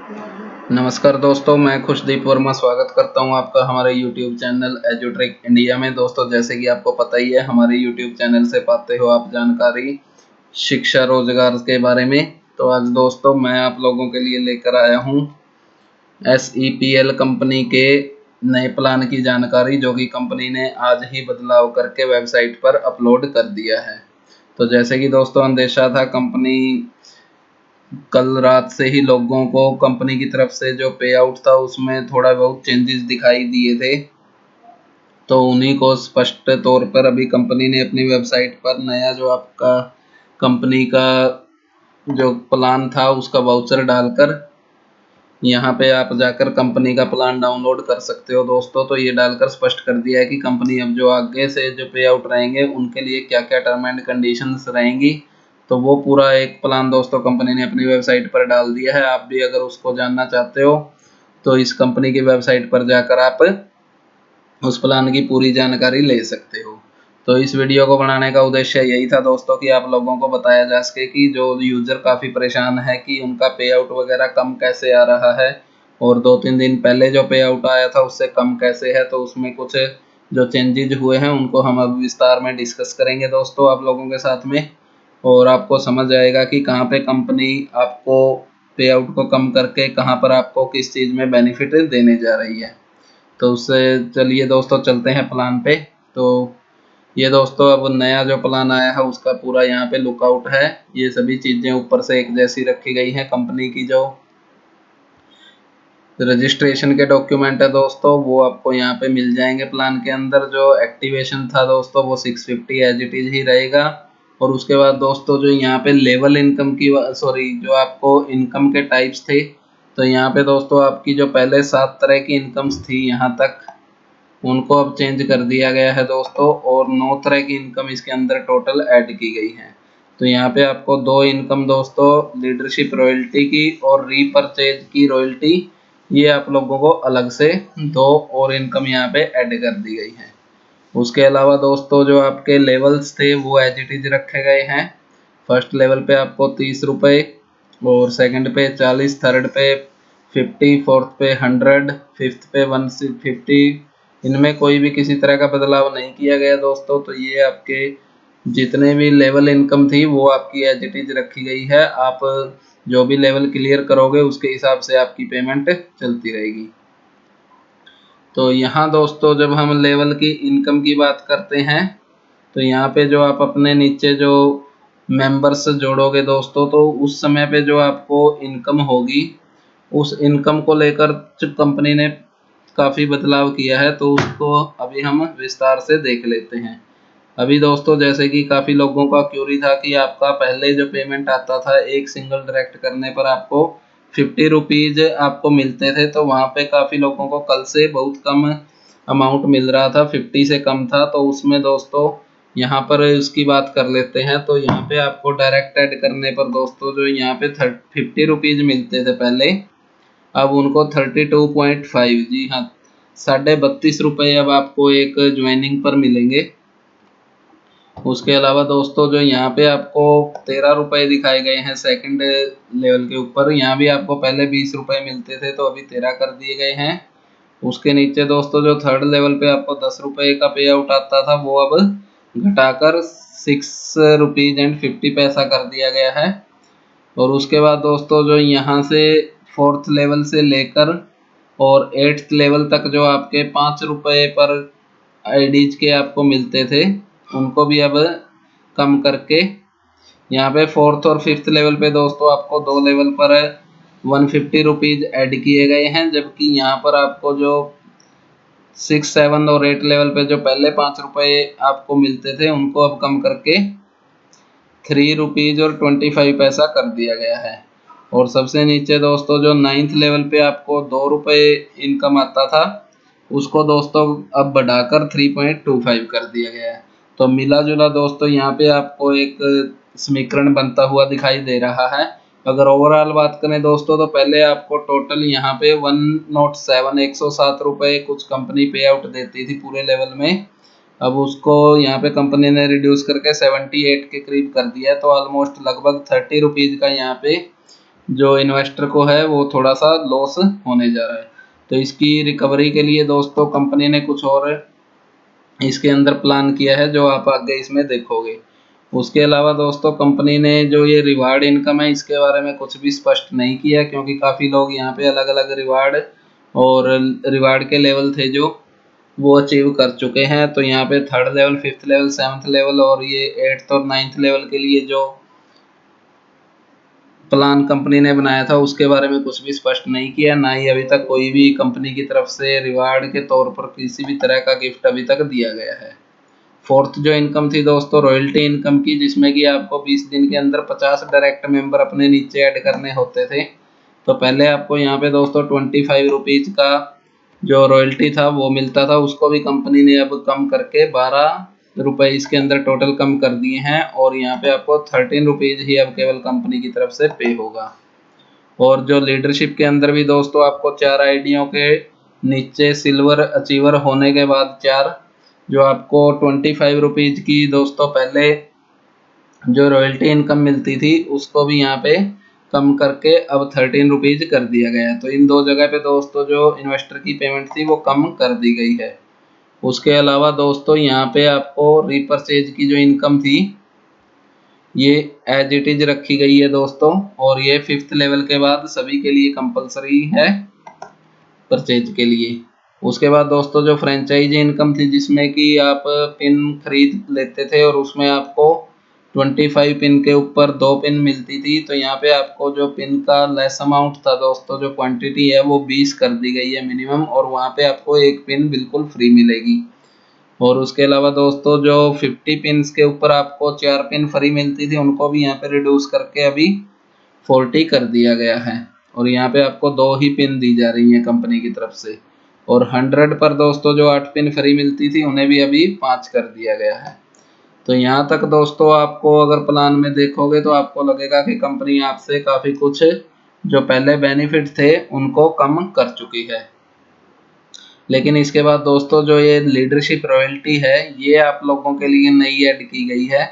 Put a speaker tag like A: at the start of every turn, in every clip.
A: नमस्कार दोस्तों, मैं खुशदीप वर्मा स्वागत करता हूं आपका हमारे YouTube चैनल एजुट्रिक इंडिया में। दोस्तों, जैसे कि आपको पता ही है, हमारे YouTube चैनल से पाते हो आप जानकारी शिक्षा रोजगार के बारे में। तो आज दोस्तों मैं आप लोगों के लिए लेकर आया हूं SEPL कंपनी के नए प्लान की जानकारी, जो कि कंपनी ने आज ही बदलाव करके वेबसाइट पर अपलोड कर दिया है। तो जैसे कि दोस्तों अंदेशा था, कंपनी कल रात से ही लोगों को कंपनी की तरफ से जो पे आउट था उसमें थोड़ा बहुत चेंजेस दिखाई दिए थे। तो उन्हीं को स्पष्ट तौर पर अभी कंपनी ने अपनी वेबसाइट पर नया जो आपका कंपनी का जो प्लान था उसका वाउचर डालकर यहाँ पे आप जाकर कंपनी का प्लान डाउनलोड कर सकते हो दोस्तों। तो ये डालकर स्पष्ट कर दिया है कि कंपनी अब जो आगे से जो पे आउट रहेंगे उनके लिए क्या क्या टर्म एंड कंडीशंस रहेंगी। तो वो पूरा एक प्लान दोस्तों कंपनी ने अपनी वेबसाइट पर डाल दिया है। आप भी अगर उसको जानना चाहते हो तो इस कंपनी की वेबसाइट पर जाकर आप उस प्लान की पूरी जानकारी ले सकते हो। तो इस वीडियो को बनाने का उद्देश्य यही था दोस्तों कि आप लोगों को बताया जा सके कि जो यूजर काफ़ी परेशान है कि उनका पे आउट वगैरह कम कैसे आ रहा है, और 2-3 दिन पहले जो पे आउट आया था उससे कम कैसे है। तो उसमें कुछ जो चेंजेज हुए हैं उनको हम अब विस्तार में डिस्कस करेंगे दोस्तों आप लोगों के साथ में, और आपको समझ आएगा कि कहाँ पे कंपनी आपको पे आउट को कम करके कहाँ पर आपको किस चीज़ में बेनिफिट देने जा रही है। तो उससे चलिए दोस्तों चलते हैं प्लान पे। तो ये दोस्तों अब नया जो प्लान आया है उसका पूरा यहाँ पे लुकआउट है। ये सभी चीज़ें ऊपर से एक जैसी रखी गई हैं। कंपनी की जो रजिस्ट्रेशन के डॉक्यूमेंट है दोस्तों वो आपको यहाँ पे मिल जाएंगे। प्लान के अंदर जो एक्टिवेशन था दोस्तों वो 650 एज इट इज ही रहेगा। और उसके बाद दोस्तों जो यहाँ पे लेवल इनकम की जो आपको इनकम के टाइप्स थे, तो यहाँ पे दोस्तों आपकी जो पहले 7 तरह की इनकम्स थी यहाँ तक, उनको अब चेंज कर दिया गया है दोस्तों, और 9 तरह की इनकम इसके अंदर टोटल ऐड की गई है। तो यहाँ पे आपको 2 इनकम दोस्तों लीडरशिप रॉयल्टी की और रीपरचेज की रॉयल्टी, ये आप लोगों को अलग से 2 और इनकम यहाँ पे ऐड कर दी गई है। उसके अलावा दोस्तों जो आपके लेवल्स थे वो एज इट इज रखे गए हैं। फर्स्ट लेवल पे आपको 30 रुपये, और सेकंड पे 40, थर्ड पे 50, फोर्थ पे 100, फिफ्थ पे 150। इनमें कोई भी किसी तरह का बदलाव नहीं किया गया दोस्तों। तो ये आपके जितने भी लेवल इनकम थी वो आपकी एज इट इज रखी गई है। आप जो भी लेवल क्लियर करोगे उसके हिसाब से आपकी पेमेंट चलती रहेगी। तो यहाँ दोस्तों जब हम लेवल की इनकम की बात करते हैं तो यहाँ पे जो आप अपने नीचे जो मेंबर्स जोड़ोगे दोस्तों, तो उस समय पे जो आपको इनकम होगी उस इनकम को लेकर कंपनी ने काफ़ी बदलाव किया है। तो उसको अभी हम विस्तार से देख लेते हैं। अभी दोस्तों जैसे कि काफ़ी लोगों का क्यूरी था कि आपका पहले जो पेमेंट आता था एक सिंगल डायरेक्ट करने पर आपको 50 रुपीज़ आपको मिलते थे। तो वहाँ पे काफ़ी लोगों को कल से बहुत कम अमाउंट मिल रहा था, 50 से कम था। तो उसमें दोस्तों यहाँ पर उसकी बात कर लेते हैं। तो यहाँ पे आपको डायरेक्ट ऐड करने पर दोस्तों जो यहाँ पे 50 रुपीज़ मिलते थे पहले, अब उनको 32.5, जी हाँ, 32.5 रुपये अब आपको एक ज्वाइनिंग पर मिलेंगे। उसके अलावा दोस्तों जो यहाँ पे आपको 13 रुपये दिखाए गए हैं सेकंड लेवल के ऊपर, यहाँ भी आपको पहले 20 रुपये मिलते थे तो अभी 13 कर दिए गए हैं। उसके नीचे दोस्तों जो थर्ड लेवल पे आपको 10 रुपये का पे आउट आता था वो अब घटाकर 6 रुपीज़ एंड 50 पैसा कर दिया गया है। और उसके बाद दोस्तों जो यहाँ से फोर्थ लेवल से लेकर और 8th लेवल तक जो आपके 5 रुपये पर आईडीज के आपको मिलते थे उनको भी अब कम करके यहाँ पे फोर्थ और फिफ्थ लेवल पे दोस्तों आपको 2 लेवल पर 150 रुपीज़ ऐड किए गए हैं। जबकि यहाँ पर आपको जो 6, 7 और 8 लेवल पे जो पहले 5 रुपये आपको मिलते थे उनको अब कम करके 3 रुपीज़ और 25 पैसा कर दिया गया है। और सबसे नीचे दोस्तों जो 9th लेवल पे आपको 2 रुपये इनकम आता था उसको दोस्तों अब बढ़ाकर 3.25 कर दिया गया है। तो मिला जुला दोस्तों यहाँ पे आपको एक समीकरण बनता हुआ दिखाई दे रहा है। अगर ओवरऑल बात करें दोस्तों तो पहले आपको टोटल यहाँ पे 107 रुपये कुछ कंपनी पे आउट देती थी पूरे लेवल में। अब उसको यहाँ पे कंपनी ने रिड्यूस करके 78 के करीब कर दिया है। तो ऑलमोस्ट लगभग 30 रुपीज़ का यहाँ पे जो इन्वेस्टर को है वो थोड़ा सा लॉस होने जा रहा है। तो इसकी रिकवरी के लिए दोस्तों कंपनी ने कुछ और इसके अंदर प्लान किया है जो आप आगे इसमें देखोगे। उसके अलावा दोस्तों कंपनी ने जो ये रिवार्ड इनकम है इसके बारे में कुछ भी स्पष्ट नहीं किया, क्योंकि काफ़ी लोग यहाँ पे अलग अलग रिवार्ड और रिवार्ड के लेवल थे जो वो अचीव कर चुके हैं। तो यहाँ पे 3rd level, 5th level, 7th level और ये 8th और 9th लेवल के लिए जो प्लान कंपनी ने बनाया था उसके बारे में कुछ भी स्पष्ट नहीं किया, ना ही अभी तक कोई भी कंपनी की तरफ से रिवार्ड के तौर पर किसी भी तरह का गिफ्ट अभी तक दिया गया है। 4th जो इनकम थी दोस्तों रॉयल्टी इनकम की, जिसमें कि आपको 20 दिन के अंदर 50 डायरेक्ट मेंबर अपने नीचे ऐड करने होते थे। तो पहले आपको यहाँ पे दोस्तों 25 रुपीज़ का जो रॉयल्टी था वो मिलता था, उसको भी कंपनी ने अब कम करके 12 रुपए इसके अंदर टोटल कम कर दिए हैं, और यहाँ पे आपको 13 रुपीज़ ही अब केवल कंपनी की तरफ से पे होगा। और जो लीडरशिप के अंदर भी दोस्तों आपको 4 आईडियों के नीचे सिल्वर अचीवर होने के बाद 4 जो आपको 25 रुपीज़ की दोस्तों पहले जो रॉयल्टी इनकम मिलती थी उसको भी यहाँ पे कम करके अब 13 रुपीज़ कर दिया गया है। तो इन दो जगह पे दोस्तों जो इन्वेस्टर की पेमेंट थी वो कम कर दी गई है। उसके अलावा दोस्तों यहाँ पे आपको रीपरचेज की जो इनकम थी ये एज इट इज रखी गई है दोस्तों, और ये 5th लेवल के बाद सभी के लिए कंपलसरी है परचेज के लिए। उसके बाद दोस्तों जो फ्रेंचाइजी इनकम थी जिसमें कि आप पिन खरीद लेते थे और उसमें आपको 25 पिन के ऊपर 2 पिन मिलती थी, तो यहाँ पे आपको जो पिन का लेस अमाउंट था दोस्तों, जो क्वांटिटी है वो 20 कर दी गई है मिनिमम, और वहाँ पे आपको 1 पिन बिल्कुल फ्री मिलेगी। और उसके अलावा दोस्तों जो 50 पिन्स के ऊपर आपको 4 पिन फ्री मिलती थी उनको भी यहाँ पे रिड्यूस करके अभी 40 कर दिया गया है, और यहाँ पे आपको 2 ही पिन दी जा रही हैं कंपनी की तरफ से। और 100 पर दोस्तों जो 8 पिन फ्री मिलती थी उन्हें भी अभी 5 कर दिया गया है। तो यहाँ तक दोस्तों आपको अगर प्लान में देखोगे तो आपको लगेगा कि कंपनी आपसे काफ़ी कुछ जो पहले बेनिफिट थे उनको कम कर चुकी है। लेकिन इसके बाद दोस्तों जो ये लीडरशिप रॉयल्टी है ये आप लोगों के लिए नई ऐड की गई है।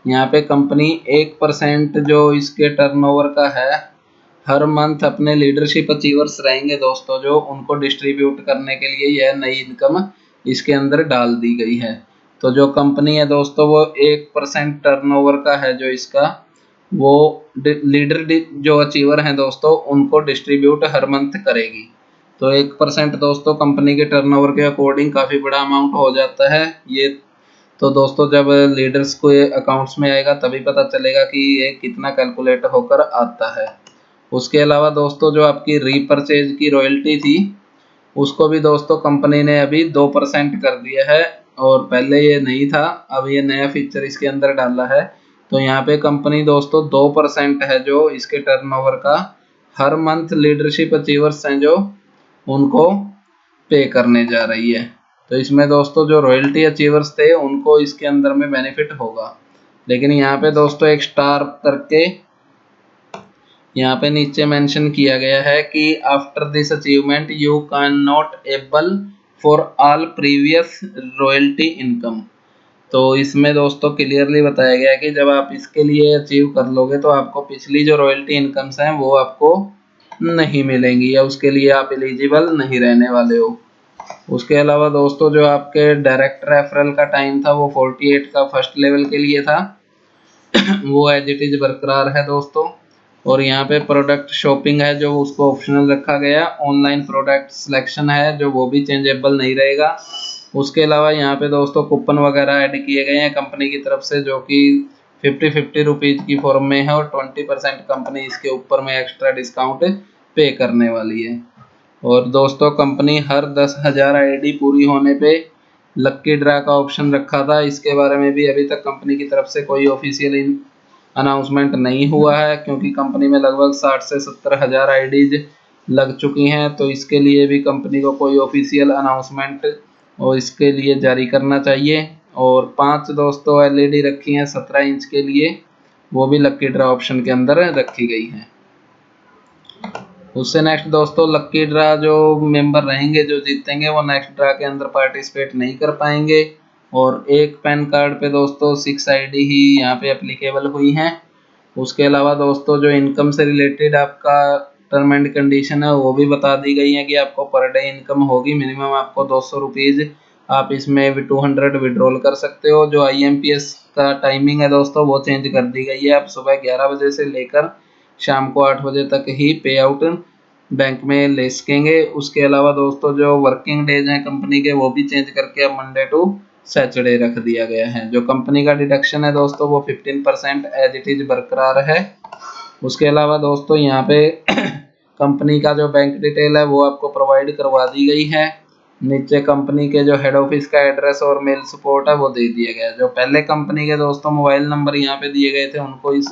A: यहाँ पे कंपनी 1% जो इसके टर्नओवर का है हर मंथ अपने लीडरशिप अचीवर्स रहेंगे दोस्तों जो उनको डिस्ट्रीब्यूट करने के लिए यह नई इनकम इसके अंदर डाल दी गई है। तो जो कंपनी है दोस्तों वो 1% टर्नओवर का है जो इसका वो लीडर जो अचीवर हैं दोस्तों उनको डिस्ट्रीब्यूट हर मंथ करेगी। तो 1% दोस्तों कंपनी के टर्नओवर के अकॉर्डिंग काफ़ी बड़ा अमाउंट हो जाता है ये। तो दोस्तों जब लीडर्स को ये अकाउंट्स में आएगा तभी पता चलेगा कि ये कितना कैलकुलेट होकर आता है। उसके अलावा दोस्तों जो आपकी रीपरचेज की रॉयल्टी थी उसको भी दोस्तों कंपनी ने अभी 2% कर दिया है, और पहले ये नहीं था, अब ये नया फीचर इसके अंदर डाला है। तो यहाँ पे कंपनी दोस्तों 2% है जो इसके टर्नओवर का हर मंथ लीडरशिप अचीवर्स हैं जो उनको पे करने जा रही है। तो इसमें दोस्तों जो रॉयल्टी अचीवर्स थे उनको इसके अंदर में बेनिफिट होगा। लेकिन यहाँ पे दोस्तों एक स्टार करके यहाँ पे नीचे मेंशन किया गया है कि after this achievement you can not able for all previous royalty income. तो इसमें दोस्तों क्लियरली बताया गया है कि जब आप इसके लिए अचीव कर लोगे तो आपको पिछली जो रॉयल्टी इनकम्स हैं वो आपको नहीं मिलेंगी या उसके लिए आप एलिजिबल नहीं रहने वाले हो। उसके अलावा दोस्तों जो आपके डायरेक्ट रेफरल का टाइम था वो 48 का फर्स्ट लेवल के लिए था वो एज इट इज बरकरार है दोस्तों। और यहाँ पे प्रोडक्ट शॉपिंग है जो उसको ऑप्शनल रखा गया, ऑनलाइन प्रोडक्ट सिलेक्शन है जो वो भी चेंजेबल नहीं रहेगा। उसके अलावा यहाँ पे दोस्तों कूपन वगैरह ऐड किए गए हैं कंपनी की तरफ से जो कि 50 रुपीज़ की फॉर्म में है, और 20% कंपनी इसके ऊपर में एक्स्ट्रा डिस्काउंट पे करने वाली है। और दोस्तों कंपनी हर 10,000 आईडी पूरी होने पे लक्की ड्रा का ऑप्शन रखा था, इसके बारे में भी अभी तक कंपनी की तरफ से कोई ऑफिशियल अनाउंसमेंट नहीं हुआ है, क्योंकि कंपनी में लगभग 60 से 70,000 आईडीज लग चुकी हैं। तो इसके लिए भी कंपनी को कोई ऑफिशियल अनाउंसमेंट और इसके लिए जारी करना चाहिए। और 5 दोस्तों एलईडी रखी हैं 17 इंच के लिए, वो भी लक्की ड्रा ऑप्शन के अंदर रखी गई हैं। उससे नेक्स्ट दोस्तों लक्की ड्रा जो मेंबर रहेंगे जो जीतेंगे वो नेक्स्ट ड्रा के अंदर पार्टिसिपेट नहीं कर पाएंगे। और एक पैन कार्ड पे दोस्तों 6 आईडी ही यहाँ पे एप्लीकेबल हुई हैं। उसके अलावा दोस्तों जो इनकम से रिलेटेड आपका टर्म एंड कंडीशन है वो भी बता दी गई है कि आपको पर डे इनकम होगी मिनिमम आपको 200 रुपीज़। आप इसमें 200 विड्रॉल कर सकते हो। जो IMPS का टाइमिंग है दोस्तों वो चेंज कर दी गई है। आप सुबह 11 बजे से लेकर शाम को 8 बजे तक ही पे आउट बैंक में ले सकेंगे। उसके अलावा दोस्तों जो वर्किंग डेज हैं कंपनी के वो भी चेंज करके अब मंडे टू सैटरडे रख दिया गया है। जो कंपनी का डिडक्शन है दोस्तों वो 15% एज इट इज बरकरार है। उसके अलावा दोस्तों यहाँ पे कंपनी का जो बैंक डिटेल है वो आपको प्रोवाइड करवा दी गई है। नीचे कंपनी के जो हेड ऑफिस का एड्रेस और मेल सपोर्ट है वो दे दिया गया है। जो पहले कंपनी के दोस्तों मोबाइल नंबर यहाँ पे दिए गए थे उनको इस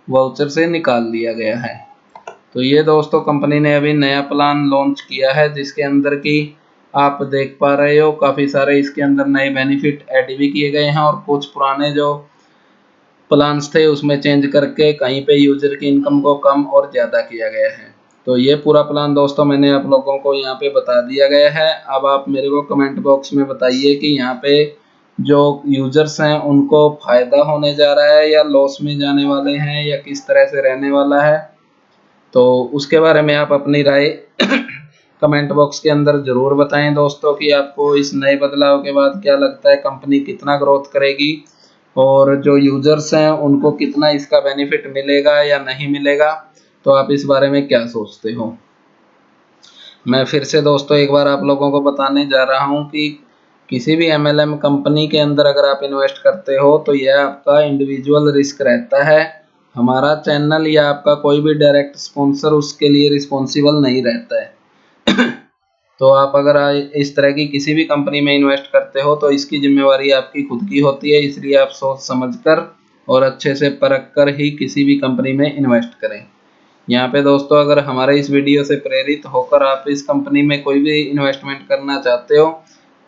A: वाउचर से निकाल लिया गया है। तो ये दोस्तों कंपनी ने अभी नया प्लान लॉन्च किया है जिसके अंदर की आप देख पा रहे हो काफ़ी सारे इसके अंदर नए बेनिफिट ऐड भी किए गए हैं और कुछ पुराने जो प्लान्स थे उसमें चेंज करके कहीं पे यूजर की इनकम को कम और ज़्यादा किया गया है। तो ये पूरा प्लान दोस्तों मैंने आप लोगों को यहाँ पे बता दिया गया है। अब आप मेरे को कमेंट बॉक्स में बताइए कि यहाँ पे जो यूजर्स हैं उनको फ़ायदा होने जा रहा है या लॉस में जाने वाले हैं या किस तरह से रहने वाला है। तो उसके बारे में आप अपनी राय कमेंट बॉक्स के अंदर ज़रूर बताएं दोस्तों कि आपको इस नए बदलाव के बाद क्या लगता है, कंपनी कितना ग्रोथ करेगी और जो यूजर्स हैं उनको कितना इसका बेनिफिट मिलेगा या नहीं मिलेगा। तो आप इस बारे में क्या सोचते हो। मैं फिर से दोस्तों एक बार आप लोगों को बताने जा रहा हूं कि किसी भी MLM कंपनी के अंदर अगर आप इन्वेस्ट करते हो तो यह आपका इंडिविजुअल रिस्क रहता है। हमारा चैनल या आपका कोई भी डायरेक्ट स्पॉन्सर उसके लिए रिस्पॉन्सिबल नहीं रहता है। तो आप अगर इस तरह की किसी भी कंपनी में इन्वेस्ट करते हो तो इसकी जिम्मेवारी आपकी खुद की होती है। इसलिए आप सोच समझकर और अच्छे से परख कर ही किसी भी कंपनी में इन्वेस्ट करें। यहाँ पे दोस्तों अगर हमारे इस वीडियो से प्रेरित होकर आप इस कंपनी में कोई भी इन्वेस्टमेंट करना चाहते हो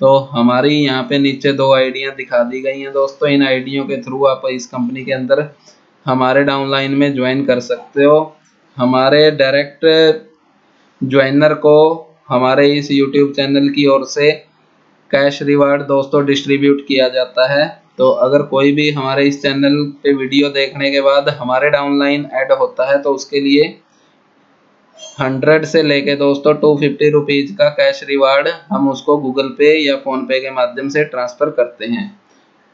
A: तो हमारी यहाँ पे नीचे 2 आईडियाँ दिखा दी गई हैं दोस्तों। इन आईडियों के थ्रू आप इस कंपनी के अंदर हमारे डाउनलाइन में ज्वाइन कर सकते हो। हमारे डायरेक्ट ज्वाइनर को हमारे इस YouTube चैनल की ओर से कैश रिवार्ड दोस्तों डिस्ट्रीब्यूट किया जाता है। तो अगर कोई भी हमारे इस चैनल पे वीडियो देखने के बाद हमारे डाउनलाइन ऐड होता है तो उसके लिए 100 से लेके दोस्तों 250 रुपीज़ का कैश रिवार्ड हम उसको गूगल पे या फ़ोन पे के माध्यम से ट्रांसफ़र करते हैं।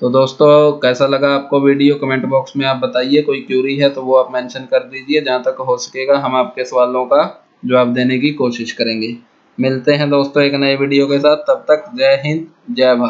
A: तो दोस्तों कैसा लगा आपको वीडियो कमेंट बॉक्स में आप बताइए। कोई क्यूरी है तो वो आप मेंशन कर दीजिए। जहाँ तक हो सकेगा हम आपके सवालों का जवाब देने की कोशिश करेंगे। मिलते हैं दोस्तों एक नए वीडियो के साथ। तब तक जय हिंद जय भारत।